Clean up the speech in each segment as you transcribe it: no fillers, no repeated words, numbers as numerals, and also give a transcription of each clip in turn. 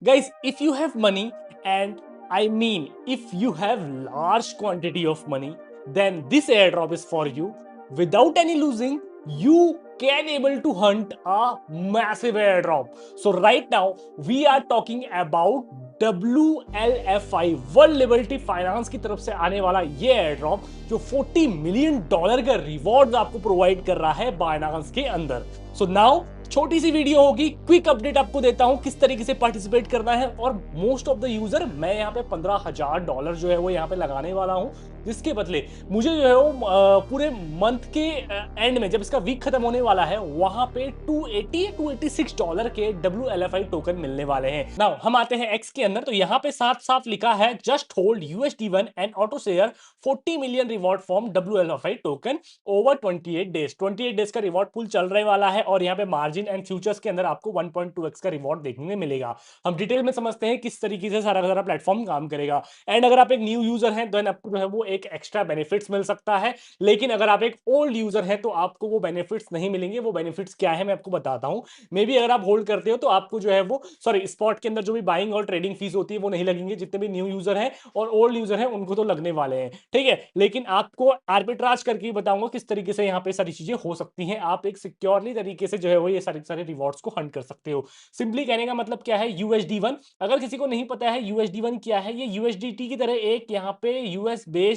Guys, if you have money, and I mean, if you have large quantity of money, then this airdrop is for you. Without any losing, you can able to hunt a massive airdrop. So right now, we are talking about WLFI, world liberty finance की तरफ से आने वाला ये airdrop जो $40 million का reward आपको provide कर रहा है बाइनांस के अंदर। सो नाउ छोटी सी वीडियो होगी, क्विक अपडेट आपको देता हूं किस तरीके से पार्टिसिपेट करना है। और मोस्ट ऑफ द यूजर मैं यहाँ पे $15,000 जो है वो यहाँ पे लगाने वाला हूं, जिसके बदले मुझे जो है वो पूरे मंथ के एंड में जब इसका वीक खत्म होने वाला है वहां पे $286 के WLFI टोकन मिलने वाले हैं। नाउ हम आते हैं एक्स के अंदर, तो यहाँ पे साफ साफ लिखा है just hold USD1 and auto share 40 million reward form WLFI token over 28 days. 28 days का रिवॉर्ड पूल चल रहे वाला है और यहाँ पे मार्जिन एंड फ्यूचर्स के अंदर आपको 1.2x का रिवॉर्ड देखने को मिलेगा। हम डिटेल में समझते हैं किस तरीके से सारा का सारा प्लेटफॉर्म काम करेगा। एंड अगर आप एक न्यू यूजर हैं तो आपको जो है वो एक एक्स्ट्रा बेनिफिट्स मिल सकता है, लेकिन अगर आप एक ओल्ड यूजर हैं तो आपको वो बेनिफिट्स नहीं मिलेंगे। वो बेनिफिट्स क्या है मैं आपको बताता हूं। मे बी अगर आप होल्ड करते हो तो आपको जो है वो स्पॉट के अंदर जो भी बाइंग और ट्रेडिंग फीस होती है वो नहीं लगेंगे। जितने भी न्यू यूजर हैं और ओल्ड यूजर हैं उनको तो लगने वाले हैं, ठीक है। लेकिन आपको आर्बिट्राज करके बताऊंगा किस तरीके से यहाँ पे सारी चीजें हो सकती हैं। आप एक सिक्योरली तरीके से जो है वो ये सारे सारे रिवॉर्ड्स को हंट कर सकते हो। सिंपली कहने का मतलब क्या है, USD1, अगर किसी को नहीं पता है USD1 क्या है, ये USDT की तरह एक यहाँ पे US बेस्ड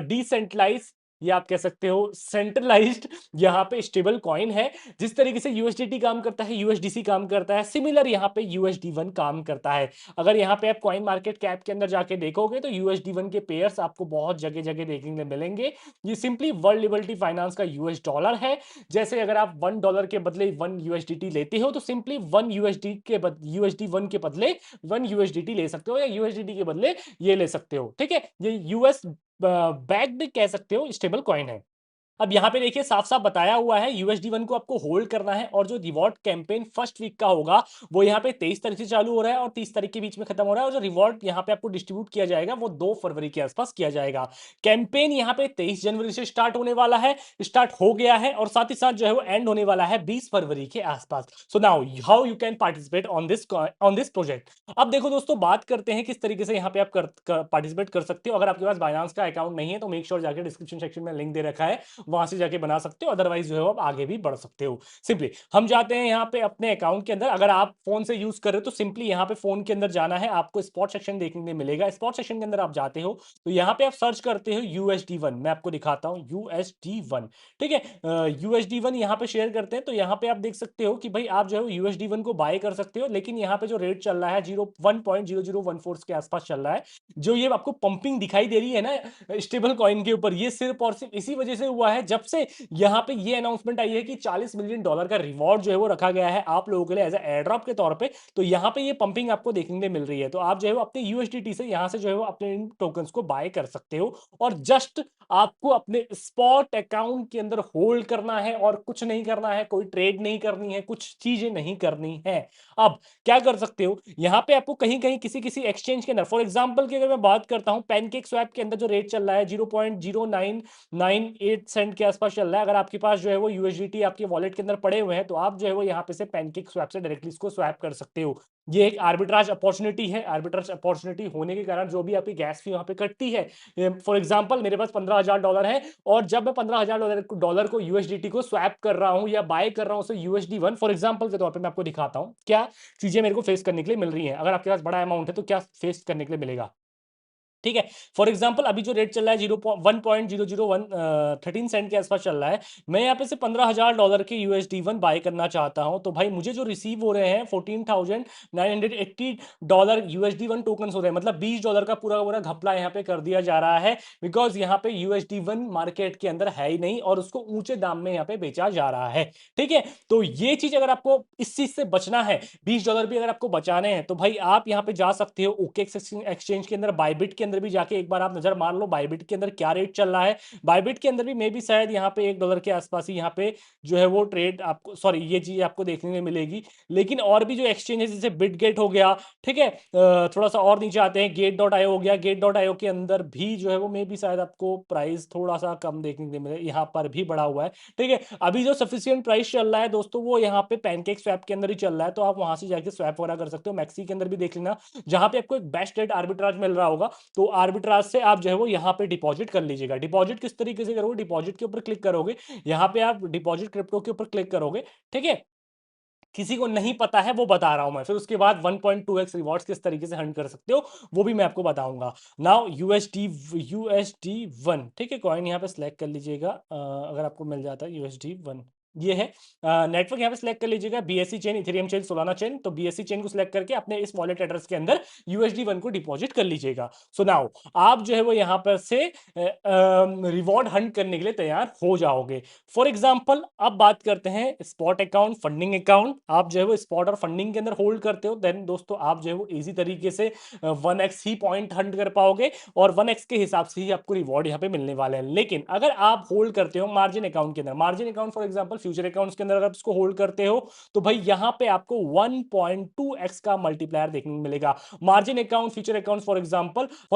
डिसेंट्रलाइज या आप कह सकते हो सेंट्रलाइज्ड यहाँ पे स्टेबल कॉइन है। जिस तरीके से USDT काम करता है, USDC काम करता है, सिमिलर यहाँ पे USD1 काम करता है। अगर यहाँ पे आप कॉइन मार्केट कैप के अंदर जाके देखोगे तो USD1 के पेयर्स आपको बहुत जगह जगह देखने को मिलेंगे। ये सिंपली वर्ल्ड लिबर्टी फाइनेंस का US डॉलर है। जैसे अगर आप $1 के बदले 1 USDT लेते हो तो सिंपली 1 USD1 के बदले 1 USDT ले सकते हो, या USDT के बदले ये ले सकते हो, ठीक है। ये US बैक्ड कह सकते हो स्टेबल कॉइन है। अब यहाँ पे देखिए साफ साफ बताया हुआ है USD1 को आपको होल्ड करना है और जो रिवॉर्ड कैंपेन फर्स्ट वीक का होगा वो यहाँ पे 23 तारीख से चालू हो रहा है और 30 तारीख के बीच में खत्म हो रहा है। और जो रिवॉर्ड यहाँ पे आपको डिस्ट्रीब्यूट किया जाएगा वो 2 फरवरी के आसपास किया जाएगा। कैंपेन यहाँ पे 23 जनवरी से स्टार्ट होने वाला है, स्टार्ट हो गया है, और साथ ही साथ जो है वो एंड होने वाला है 20 फरवरी के आसपास। So now how you can participate on this project. अब देखो दोस्तों, बात करते हैं किस तरीके से यहाँ पे आप पार्टिसिपेट कर सकते हो। अगर आपके पास बाइनांस का अकाउंट नहीं है तो मेक श्योर जाके डिस्क्रिप्शन सेक्शन में लिंक दे रखा है, वहां से जाके बना सकते हो। अदरवाइज जो है आप आगे भी बढ़ सकते हो। सिंपली हम जाते हैं यहाँ पे अपने अकाउंट के अंदर। अगर आप फोन से यूज कर रहे हो तो सिंपली यहाँ पे फोन के अंदर जाना है, आपको स्पॉट सेक्शन देखने को मिलेगा। स्पॉट सेक्शन के अंदर आप जाते हो तो यहाँ पे आप सर्च करते हो USD1। मैं आपको दिखाता हूँ USD1, ठीक है। USD1 यहाँ पे शेयर करते हैं तो यहाँ पे आप देख सकते हो कि भाई आप जो है USD1 को बाय कर सकते हो, लेकिन यहाँ पे जो रेट चल रहा है 1.0014 के आसपास चल रहा है। जो ये आपको पंपिंग दिखाई दे रही है ना स्टेबल कॉइन के ऊपर, ये सिर्फ और सिर्फ इसी वजह से हुआ है जब से यहाँ पे ये अनाउंसमेंट आई है कि $40 मिलियन का रिवॉर्ड जो है वो रखा गया है आप लोगों के लिए एज एयर ड्रॉप के तौर पे। तो यहाँ पे ये पंपिंग आपको देखने को मिल रही है, तो आप जो है वो अपने USDT से यहाँ से जो है वो अपने इन टोकन्स को बाय कर सकते हो। और जस्ट आपको अपने स्पॉट अकाउंट के अंदर होल्ड करना है और कुछ नहीं करना है, कोई ट्रेड नहीं करनी है, कुछ चीजें नहीं करनी है। अब क्या कर सकते हो, यहाँ पे आपको कहीं कहीं किसी किसी एक्सचेंज के अंदर, फॉर एग्जांपल की अगर मैं बात करता हूँ, पैनकेक स्वैप के अंदर जो रेट चल रहा है 0.0998 सेंट के आसपास चल रहा है। अगर आपके पास जो है वो USDT आपके वॉलेट के अंदर पड़े हुए हैं तो आप जो है वो यहाँ पे से पैनकेक स्वैप से डायरेक्टली इसको स्वैप कर सकते हो। ये एक आर्बिट्राज अपॉर्चुनिटी है। आर्बिट्राज अपॉर्चुनिटी होने के कारण जो भी आपकी गैस फी वहां पे कटती है, फॉर एग्जांपल मेरे पास $15,000 है और जब मैं $15,000 को USDT को स्वैप कर रहा हूं या बाय कर रहा हूं USD1 फॉर एग्जांपल के तौर पे मैं आपको दिखाता हूं क्या चीजें मेरे को फेस करने के लिए मिल रही हैं। अगर आपके पास बड़ा अमाउंट है तो क्या फेस करने के लिए मिलेगा, ठीक है। फॉर एग्जाम्पल अभी जो रेट चल रहा है 1.0013 सेंट के आसपास चल रहा है। मैं यहाँ पे से $15,000 के USD1 बाय करना चाहता हूं तो भाई मुझे जो रिसीव हो रहे हैं $14,980 USD1 टोकन हो रहे हैं। मतलब $20 का पूरा पूरा घपला यहाँ पे कर दिया जा रहा है, बिकॉज यहाँ पे USD1 मार्केट के अंदर है ही नहीं और उसको ऊंचे दाम में यहाँ पे बेचा जा रहा है, ठीक है। तो ये चीज अगर आपको इस चीज से बचना है, $20 भी अगर आपको बचाने हैं तो भाई आप यहाँ पे जा सकते हो OKX एक्सचेंज के अंदर, बायबिट के अंदर अंदर भी जाके एक बार आप नजर मार लो बाइबिट के अंदर क्या रेट चल रहा है। बाइबिट के अंदर भी मे भी शायद यहाँ पे $1 के आसपास ही यहाँ पे जो है वो ट्रेड आपको, सॉरी, ये चीज आपको देखने में मिलेगी। लेकिन और भी जो एक्सचेंज है जैसे बिटगेट हो गया, ठीक है, थोड़ा सा और नीचे आते हैं, गेट डॉट आईओ हो गया, गेट डॉट आईओ के अंदर भी जो है वो मे भी शायद आपको प्राइस थोड़ा सा कम देखने को मिले, यहाँ पर भी बढ़ा हुआ है। ठीक है, अभी जो सफिशियंट प्राइस चल रहा है दोस्तों वो यहाँ पे पैनकेक स्वैप के अंदर ही चल रहा है, तो आप वहां से जाके स्वैप वगैरह कर सकते हो। मैक्सी के अंदर भी देख लेना, जहां पे आपको एक बेस्ट रेट आर्बिट्राज मिल रहा होगा, तो आर्बिट्राज से आप जो है वो यहाँ पे डिपॉजिट कर लीजिएगा। डिपॉजिट किस तरीके से करोगे, डिपॉजिट के ऊपर क्लिक करोगे, यहाँ पे आप डिपॉजिट क्रिप्टो के ऊपर क्लिक करोगे, ठीक है। किसी को नहीं पता है वो बता रहा हूं मैं, फिर उसके बाद 1.2x रिवॉर्ड्स किस तरीके से हर्न कर सकते हो वो भी मैं आपको बताऊंगा। नाउ यूएसडी 1, ठीक है, कॉइन यहाँ पे सिलेक्ट कर लीजिएगा, अगर आपको मिल जाता है यूएसडी 1, ये है नेटवर्क, यहाँ पे सिलेक्ट कर लीजिएगा BSc chain, Ethereum chain, Solana chain, तो बीएससी चेन को सिलेक्ट करके अपने इस वॉलेट एड्रेस के अंदर यूएसडी 1 को डिपॉजिट कर लीजिएगा। सो नाउ आप जो है वो यहाँ पर से रिवॉर्ड हंट करने के लिए तैयार हो जाओगे। फॉर एग्जाम्पल अब बात करते हैं स्पॉट अकाउंट, फंडिंग अकाउंट, आप जो है वो स्पॉट और फंडिंग के अंदर होल्ड करते हो, देन दोस्तों आप जो है वो इजी तरीके से 1x ही पॉइंट हंट कर पाओगे और 1x के हिसाब से ही आपको रिवॉर्ड यहाँ पे मिलने वाले हैं। लेकिन अगर आप होल्ड करते हो मार्जिन अकाउंट के अंदर, margin account for example future accounts के अंदर अगर इसको होल्ड करते हो तो भाई यहाँ पे आपको 1.2x का मल्टीप्लायर देखने को मिलेगा। Margin account, future account, for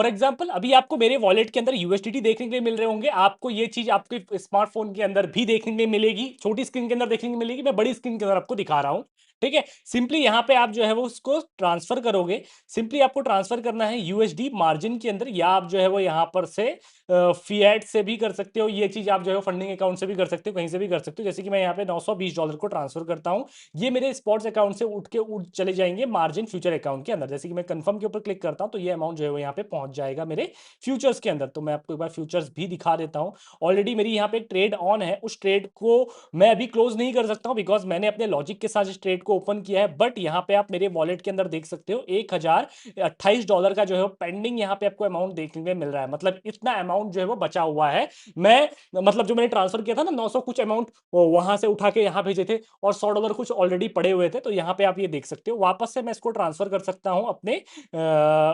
example अभी आपको मेरे वॉलेट के अंदर यूएसडीटी देखने के लिए मिल रहे होंगे, आपको ये चीज आपके स्मार्टफोन के अंदर भी देखने के लिए मिलेगी, छोटी स्क्रीन के अंदर देखने को मिलेगी, मैं बड़ी स्क्रीन के अंदर आपको दिखा रहा हूं। ठीक है, सिंपली यहां पे आप जो है वो उसको ट्रांसफर करोगे, सिंपली आपको ट्रांसफर करना है यूएसडी मार्जिन के अंदर, या आप जो है वो यहां पर से फिएट से भी कर सकते हो, ये चीज आप जो है फंडिंग अकाउंट से भी कर सकते हो, कहीं से भी कर सकते हो। जैसे कि मैं यहाँ पे $920 को ट्रांसफर करता हूं, ये मेरे स्पॉट्स अकाउंट से उठ के उठ चले जाएंगे मार्जिन फ्यूचर अकाउंट के अंदर। जैसे कि मैं कंफर्म के ऊपर क्लिक करता हूं तो ये अमाउंट जो है वो यहाँ पे पहुंच जाएगा मेरे फ्यूचर्स के अंदर। तो मैं आपको एक बार फ्यूचर्स भी दिखा देता हूं, ऑलरेडी मेरी यहाँ पे ट्रेड ऑन है, उस ट्रेड को मैं अभी क्लोज नहीं कर सकता हूं बिकॉज मैंने अपने लॉजिक के साथ इस ट्रेड को ओपन किया है। बट यहाँ पे आप मेरे वॉलेट के अंदर देख सकते हो $1028 का जो है पेंडिंग यहाँ पे आपको अमाउंट देखने को मिल रहा है, मतलब इतना अमाउंट जो है वो बचा हुआ है। मैं मतलब जो मैंने ट्रांसफर किया था ना 900 कुछ अमाउंट वहां से उठा के यहाँ भेजे थे और $100 कुछ ऑलरेडी पड़े हुए थे, तो यहाँ पे आप ये देख सकते हो वापस से मैं इसको ट्रांसफर कर सकता हूं अपने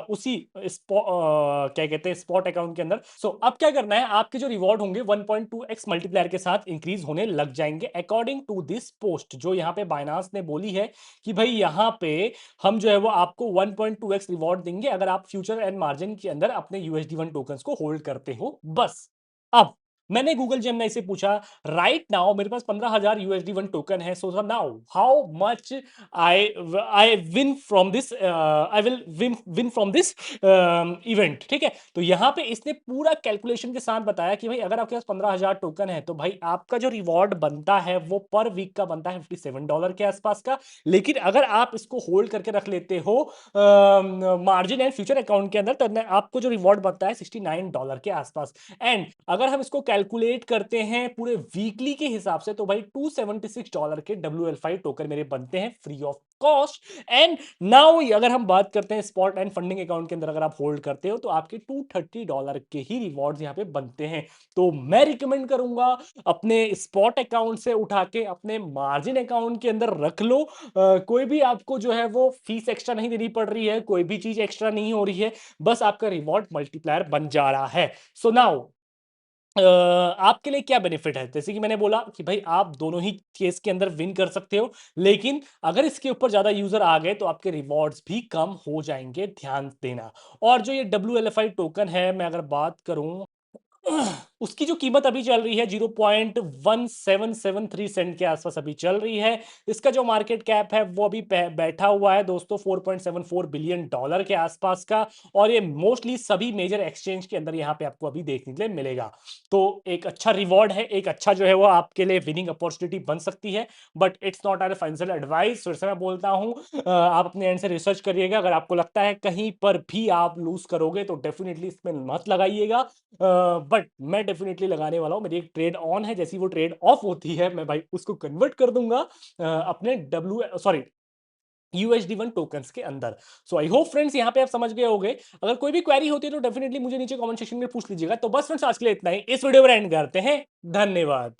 उसी क्या कहते हैं स्पॉट अकाउंट के अंदर। सो अब क्या करना है, आपके जो रिवॉर्ड होंगे 1.2x मल्टीप्लायर के साथ इंक्रीज होने लग जाएंगे अकॉर्डिंग टू दिस पोस्ट जो यहाँ पे बाइनांस ने बोली है कि भाई यहाँ पे हम जो है वो आपको 1.2x रिवॉर्ड देंगे अगर आप फ्यूचर एंड मार्जिन के अंदर अपने USD 1 टोकन्स को होल्ड करते हो। बस अब मैंने गूगल जेमिनी से पूछा, राइट नाउ मेरे पास 15,000 USD 1 टोकन है, so now how much I I win from this, I will win from this event. ठीक है, तो यहां पे इसने पूरा कैलकुलेशन के साथ बताया कि भाई अगर आपके पास 15,000 टोकन है तो भाई आपका जो रिवॉर्ड बनता है वो पर वीक का बनता है $57 के आसपास का। लेकिन अगर आप इसको होल्ड करके रख लेते हो मार्जिन एंड फ्यूचर अकाउंट के अंदर तो आपको जो रिवॉर्ड बनता है $69 के आसपास। एंड अगर हम इसको कैलकुलेट करते हैं पूरे वीकली के हिसाब से तो भाई $276 के WL5 टोकन मेरे बनते हैं free of cost. And now अगर हम बात करते हैं स्पॉट एंड फंडिंग अकाउंट के अंदर अगर आप होल्ड करते हो तो आपके $230 के ही रिवॉर्ड्स यहां पे बनते हैं। तो मैं रिकमेंड करूंगा अपने स्पॉट अकाउंट से उठा के अपने मार्जिन अकाउंट के अंदर रख लो। कोई भी आपको जो है वो फीस एक्स्ट्रा नहीं देनी पड़ रही है, कोई भी चीज एक्स्ट्रा नहीं हो रही है, बस आपका रिवॉर्ड मल्टीप्लायर बन जा रहा है। सो नाउ आपके लिए क्या बेनिफिट है, जैसे कि मैंने बोला कि भाई आप दोनों ही केस के अंदर विन कर सकते हो, लेकिन अगर इसके ऊपर ज्यादा यूजर आ गए तो आपके रिवॉर्ड्स भी कम हो जाएंगे, ध्यान देना। और जो ये WLFI टोकन है मैं अगर बात करूं उसकी जो कीमत अभी चल रही है 0.1773 सेंट के आसपास अभी चल रही है। इसका जो मार्केट कैप है वो अभी बैठा हुआ है दोस्तों $4.74 बिलियन के आसपास का, और ये मोस्टली सभी मेजर एक्सचेंज के अंदर यहाँ पे आपको अभी देखने के लिए मिलेगा। तो एक अच्छा रिवॉर्ड है, एक अच्छा जो है वो आपके लिए विनिंग अपॉर्चुनिटी बन सकती है, but it's not our financial advice. फिर से मैं बोलता हूँ आप अपने एंड से रिसर्च करिएगा, अगर आपको लगता है कहीं पर भी आप लूज करोगे तो डेफिनेटली इसमें मत लगाइएगा। बट मैं डेफिनेटली लगाने वाला हूं, मेरी एक ट्रेड ऑन है, जैसी वो ट्रेड ऑफ होती है मैं भाई उसको कन्वर्ट कर दूंगा अपने USD 1 टोकन्स के अंदर। सो आई होप फ्रेंड्स यहां पे आप समझ गए होंगे। अगर कोई भी क्वेरी होती है तो डेफिनेटली मुझे नीचे कमेंट सेक्शन में पूछ लीजिएगा। तो बस फ्रेंड्स आज के लिए इतना ही, इस वीडियो पर एंड करते हैं, धन्यवाद।